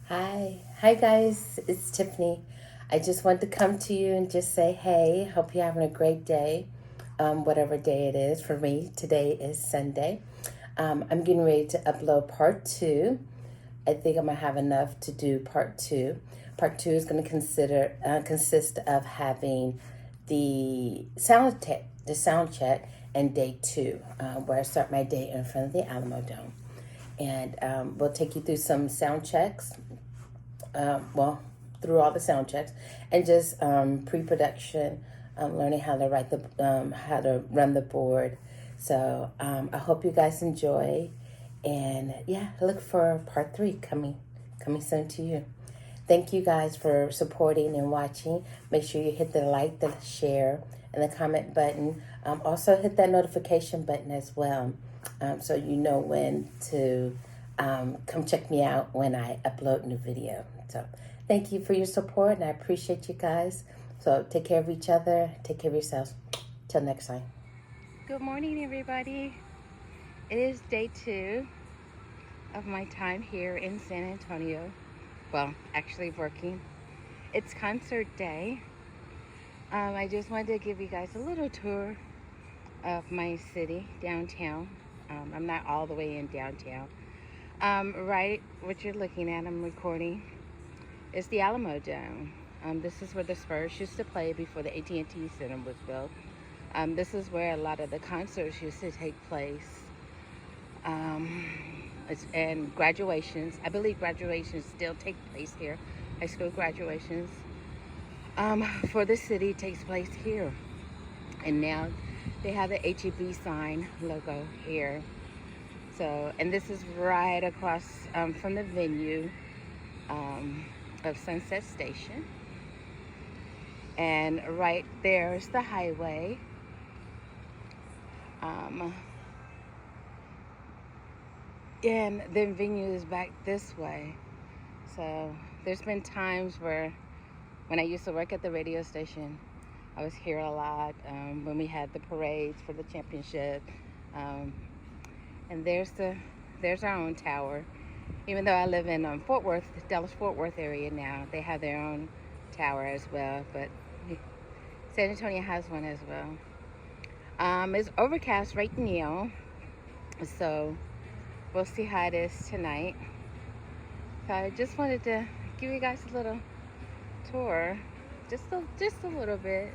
Hi guys, it's Tiffany. I just wanted to come to you and just say, hey, hope you're having a great day, whatever day it is. For me, today is Sunday. I'm getting ready to upload part two. I think I'm gonna have enough to do part two. Part two is gonna consist of having the sound check, and day two, where I start my day in front of the Alamo Dome, and we'll take you through some sound checks, well, through all the sound checks, and just pre-production, learning how to how to run the board. So I hope you guys enjoy, and yeah, look for part three coming soon to you. Thank you guys for supporting and watching. Make sure you hit the like, the share, and the comment button. Also hit that notification button as well, so you know when to come check me out when I upload a new video. So thank you for your support, and I appreciate you guys. So take care of each other. Take care of yourselves. Till next time. Good morning, everybody. It is day two of my time here in San Antonio. Well, actually working. It's concert day. I just wanted to give you guys a little tour of my city, downtown. I'm not all the way in downtown. Right, what you're looking at, I'm recording, is the Alamo Dome. This is where the Spurs used to play before the AT&T Center was built. This is where a lot of the concerts used to take place. And graduations. I believe graduations still take place here. High school graduations for the city takes place here. And now they have the HEB sign logo here. So, and this is right across from the venue of Sunset Station. And right there is the highway. And the venue is back this way. So there's been times where when I used to work at the radio station, I was here a lot when we had the parades for the championship. And there's our own tower. Even though I live in Fort Worth, Dallas-Fort Worth area now, they have their own tower as well. But San Antonio has one as well. It's overcast right now, so we'll see how it is tonight. So I just wanted to give you guys a little tour, just a little bit,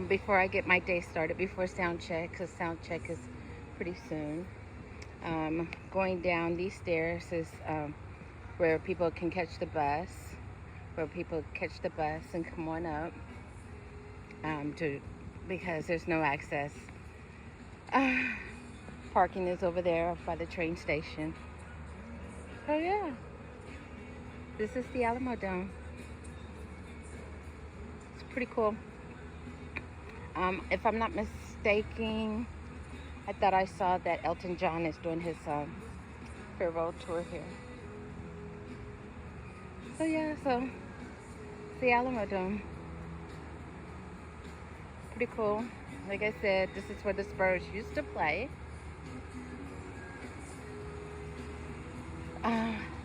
before I get my day started, before sound check, because sound check is pretty soon. Going down these stairs is where people can catch the bus, and come on up, because there's no access. Parking is over there by the train station. So yeah, this is the Alamo Dome. It's pretty cool. If I'm not mistaken, I thought I saw that Elton John is doing his farewell tour here. So yeah, so it's the Alamo Dome. Pretty cool. Like I said, this is where the Spurs used to play.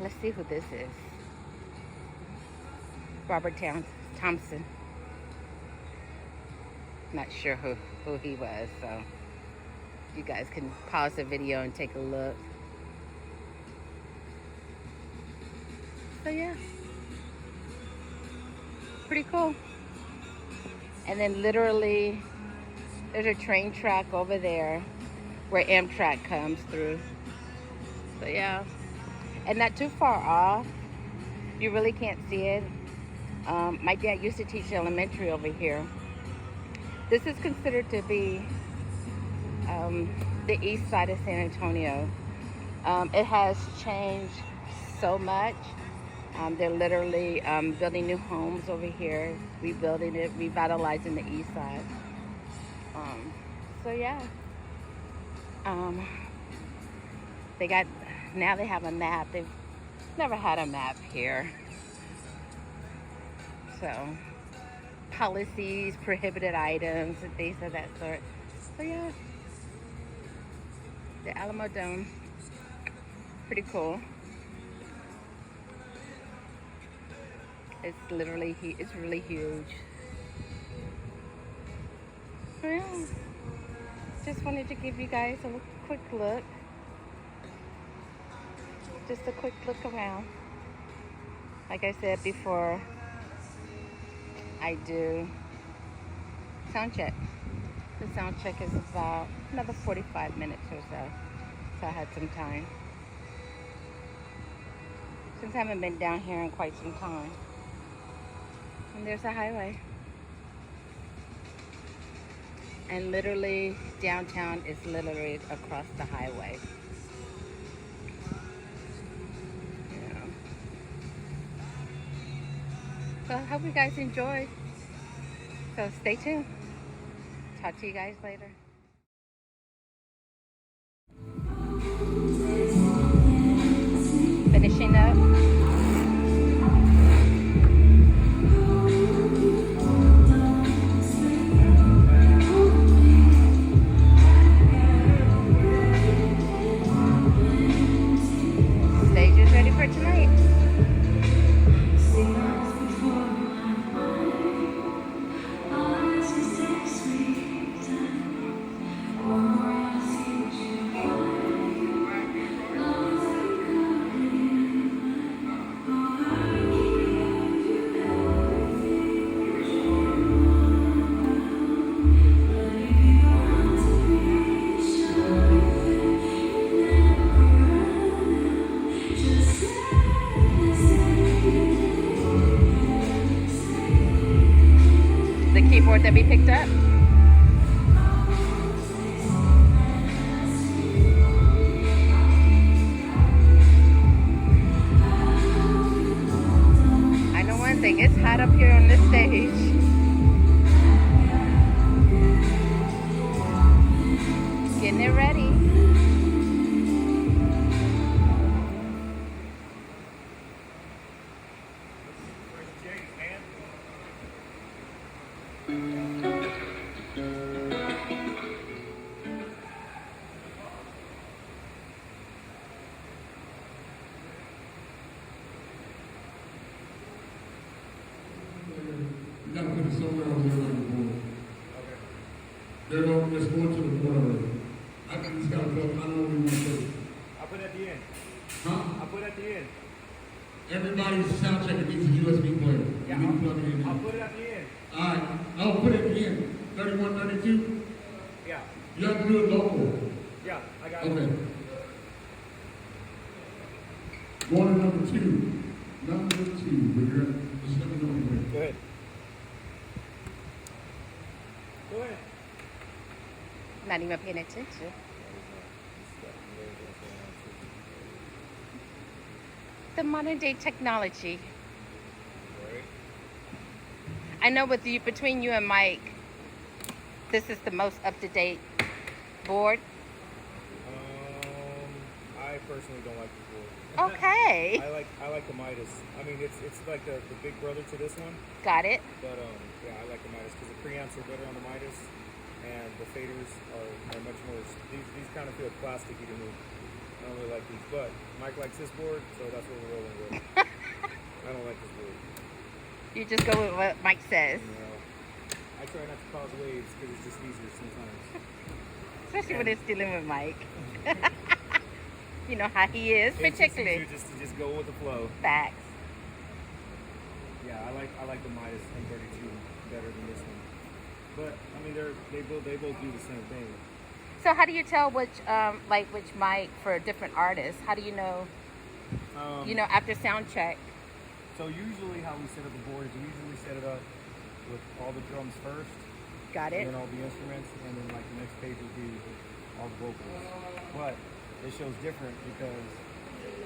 Let's see who this is. Robert Thompson. Not sure who he was, so you guys can pause the video and take a look. So yeah, pretty cool. And then literally there's a train track over there where Amtrak comes through. So yeah, and not too far off, you really can't see it. My dad used to teach elementary over here. This is considered to be the east side of San Antonio. It has changed so much. They're literally building new homes over here, rebuilding it, revitalizing the east side. So yeah, now they have a map. They've never had a map here. So policies, prohibited items, and things of that sort. So yeah, the Alamo Dome, pretty cool. It's literally, it's really huge. Yeah. Just wanted to give you guys a quick look. Just a quick look around. Like I said before, I do sound check. The sound check is about another 45 minutes or so. So I had some time. Since I haven't been down here in quite some time. And there's a highway. And literally downtown is literally across the highway. Yeah. So I hope you guys enjoyed. So stay tuned. Talk to you guys later. Finishing up. Stage is ready for tonight. The keyboard that we picked up. I know one thing, it's hot up here on this stage. Getting it ready. You gotta put it somewhere on the other board. They're going, let's go to the board already. I just gotta put, I know we want to put it. I'll put it at the end. Huh? I'll put it at the end. Everybody's sound check needs a USB player. Yeah, You need to plug it in I'll there. put it at the end. Alright, I'll put it at the end. 31, 32. Yeah, You have to do it local. yeah, I got it. Okay. Going to number 2. Number 2, but you're, just let me know when you're Go ahead. Go ahead. Not even paying attention. The modern day technology. Right. I know with you, between you and Mike, this is the most up-to-date board. I personally don't like this board. Okay. I like the Midas. I mean, it's like the big brother to this one, Got it. but yeah, I like the Midas because the preamps are better on the Midas, and the faders are much more. These kind of feel plasticky to me. I don't really like these, but Mike likes this board, so that's what we're rolling with. I don't like this board. You just go with what Mike says. You know, I try not to cause waves because it's just easier sometimes. Especially when it's dealing with Mike. You know how he is, It's just particularly. easier just to just go with the flow. Facts. Yeah, I like the Midas M32 better than this one. But I mean, they both do the same thing. So how do you tell which mic for different artists? How do you know? After sound check. So usually how we set up the board is we usually set it up with all the drums first, Got and it. then all the instruments, and then like the next page would be all the vocals. But this show's different because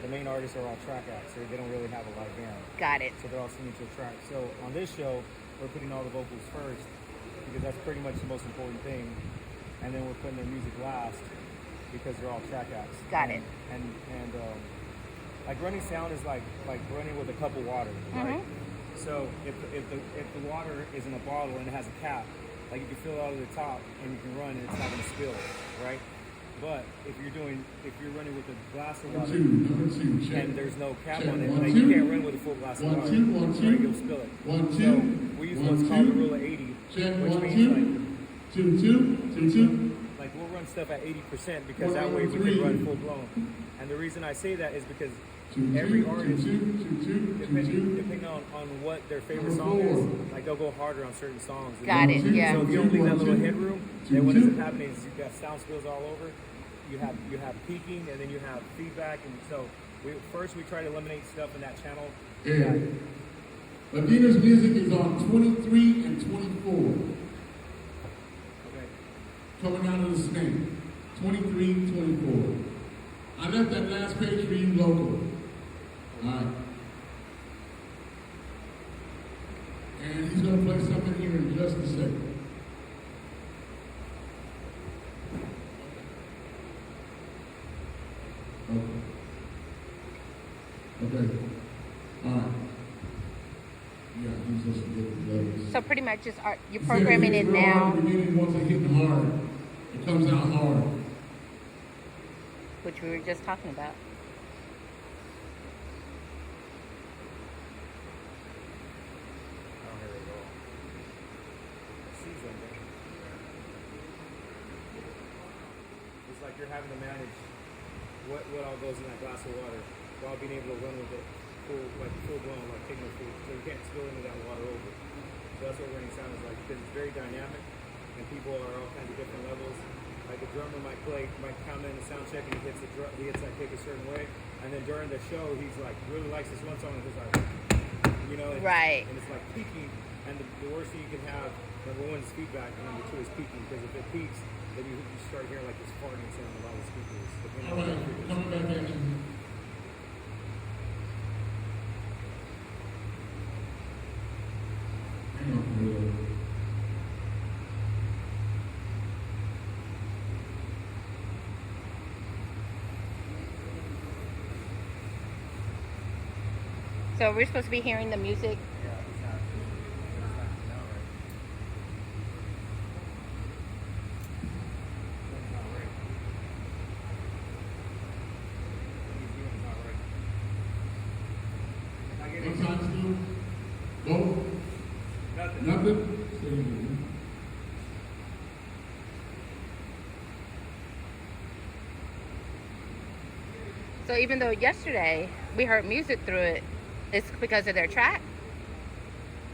the main artists are all track acts, so they don't really have a live band. Got it. So they're all singing to a track. So on this show, we're putting all the vocals first because that's pretty much the most important thing, and then we're putting their music last because they're all track acts. Got it. And like running sound is like running with a cup of water, right? So if the water is in a bottle and it has a cap, like you can fill it out of the top and you can run and it's not gonna spill, right? But if you're running with a glass of water Number two, check. and there's no cap Check. on it, One, like two. you can't run with a full glass of One, water. two, one, Right, two. you'll spill it. One, two. So we use One, what's called the two. rule of 80, Check. which One, means two. Two. like we'll run stuff at 80% because One, that way we three. can run full blown. And the reason I say that is because Two, every two, artist, two. depending on what their favorite Number song is, four. like they'll go harder on certain songs. Got it, yeah. So if you don't leave that little Two, headroom, two, then what two. ends up happening is you've got sound spills all over. You have peaking, and then you have feedback, and so we try to eliminate stuff in that channel. Yeah. Ladina's music is on 23 and 24. Okay. Coming out of the snake. 23, 24. I left that last page for you local. Alright. And he's going to play something here in just a second. Okay. Alright. Yeah, he's just getting levels. So pretty much just you're programming it now, Once it hits hard, it comes out hard. which we were just talking about. Oh, here we go. Season. It's like you're having to manage what all goes in that glass of water while being able to run with it full blown, like taking a food. So you can't spill any of that water over. So that's what running sound is like, because it's very dynamic and people are all kinds of different levels. Like a drummer might come in the sound check and he hits that kick a certain way, and then during the show he's like really likes this one song and he's like, Right. and it's like peaking, and the worst thing you can have, number one is feedback, and number two is peaking, because if it peaks, then you start hearing like this farting sound a lot of speakers. All right, coming back at you. Hang on for a little. So we're supposed to be hearing the music. Yeah, it's not now, right? It's not right. What he's doing is not right. I get One it. time still? Go? Nothing. Nothing? Say it again. So even though yesterday we heard music through it, it's because of their track.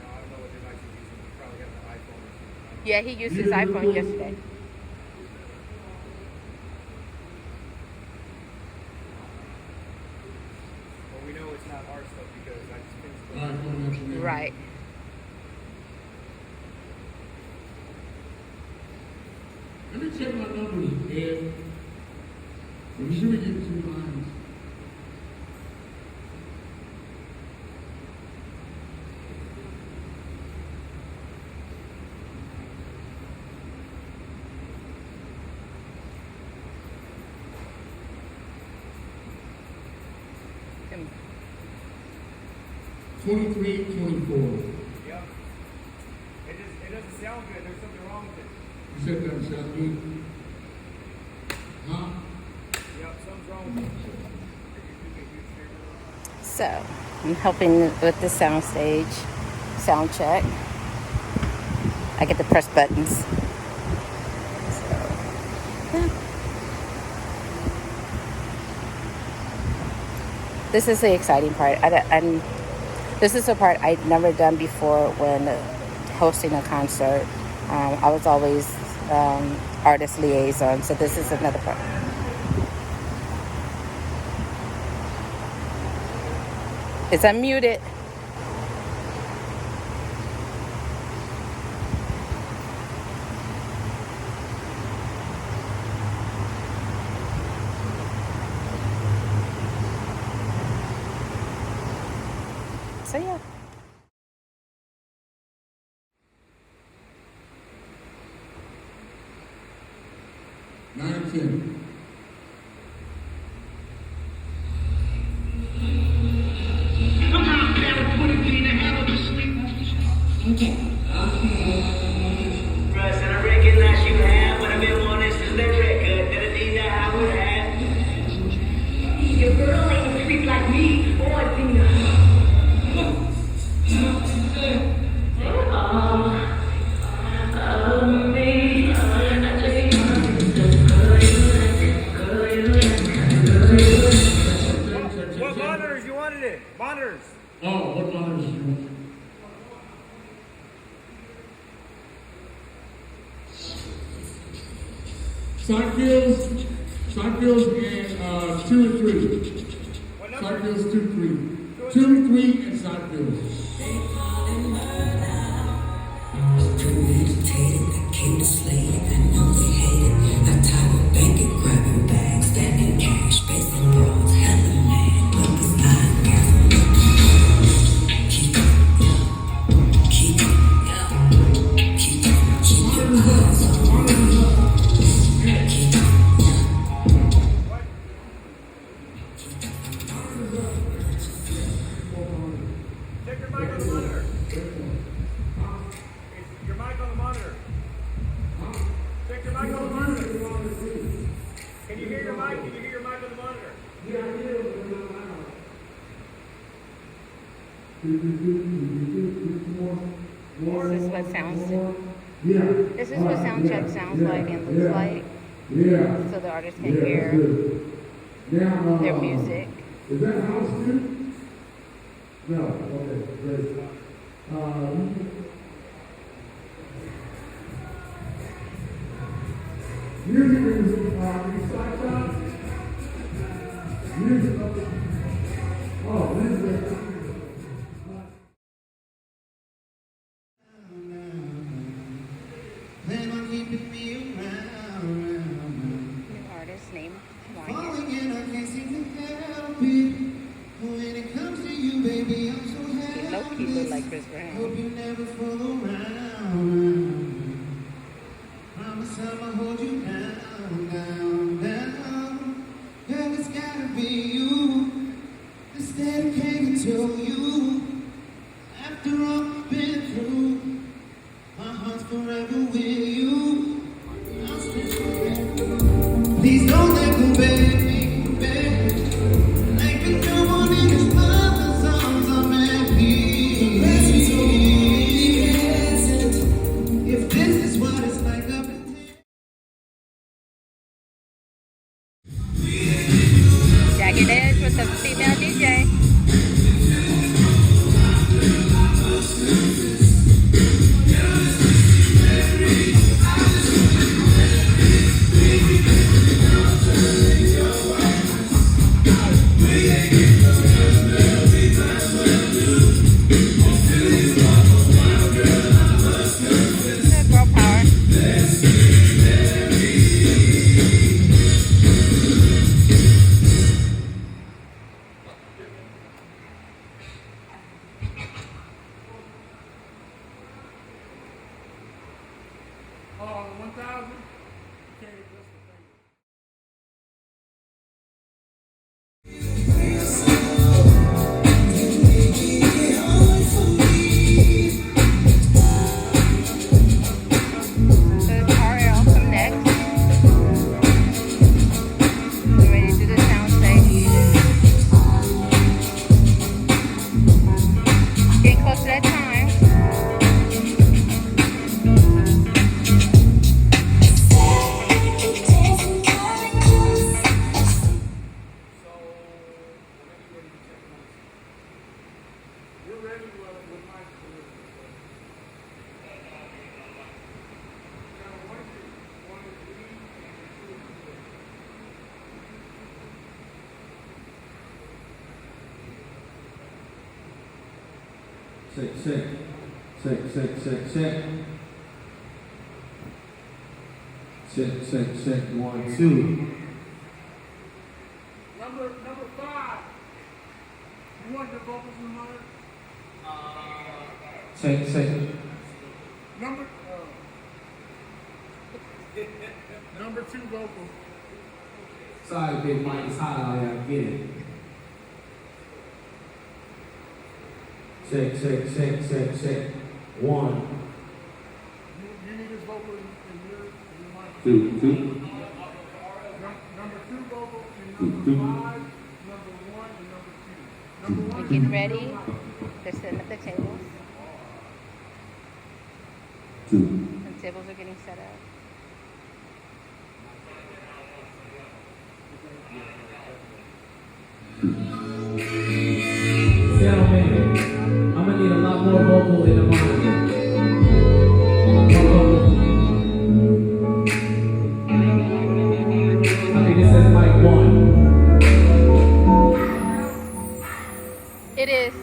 No, I don't know what device he's using. He probably has an iPhone or something. Yeah, he used his iPhone yesterday. Well, we know it's not our stuff because I just finished All right, coming at you now. Right. Let me check my numbers, Ed. I'm sure we get 2 lines. Um, 23, 24. Yeah. It doesn't sound good. There's something wrong with it. You said that sound good? Huh? Yep, something's wrong with it. So I'm helping with the sound stage, sound check. I get to press buttons. So, yeah. This is the exciting part. This is the part I'd never done before when hosting a concert. I was always artist liaison, so this is another part. It's unmuted. So yeah. Nine and 10. Russ, and I recognize you have what I've been wanting since that record. That I need to have. Street. Side fields and 2 and 3. What number? Side fields 2, 3. 2 and 3 and side fields. Premeditated, I came to slay it. I know they hate it. I tie a bank and grab her bag, standing cash, facing bros, hella man, but it's not careful. Keep your eyes on me. Check your mic on the monitor. Your mic on the monitor. Check your mic on the monitor. Can you hear your mic? Can you hear your mic on the monitor? This is what sounds. Yeah. This is what sound check sounds like and looks like, Yeah. so the artist can Yeah, hear good. Now, their music. Is that house too? No. Okay, great. Music is side shot. Music. Oh, music. Plan on keeping me around. New artist name. Falling in, I can't seem to help it. When it comes to you, baby, I'm so He low key look like Chris Brown. hope you never fall around. Promise I'ma hold you down, down, down. Girl, it's gotta be you. It's dedicated to you. After all we've been through, my heart's forever with you. I'll stand forever. Please don't let go, baby, baby. Like a newborn in his mother's arms, I'm at peace. If this is what it's like up in Jagged Edge with the female DJ. Girl power. Oh, 1,000? Okay, So RL come next. We're ready to do the sound check. Getting close to that time. We're ready with Mike. Check, check. Check, check, check, check. Check, check, check. 1, 2. Number 5. You want the vocals in the monitor? Check, check. Number 2 vocal. Sorry, Big Mike. It's hot out here. I get it. Check, check, check, check, check. 1, You need his vocal in your mic. 2, 2. Number 2 vocal and number 5, number 1 and number 2. Number 1. We're getting ready. They're setting up the tables. 2. The tables are getting set up. Gentlemen, I'm says mic 1. It is.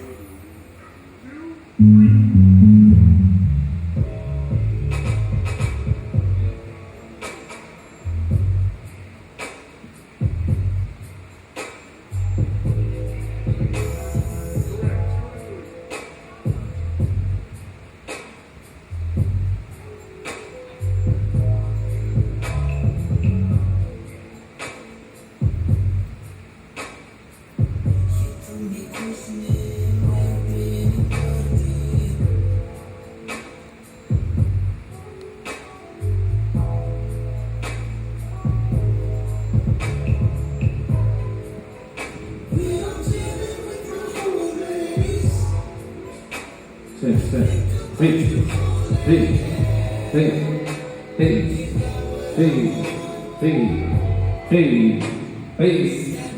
Hey,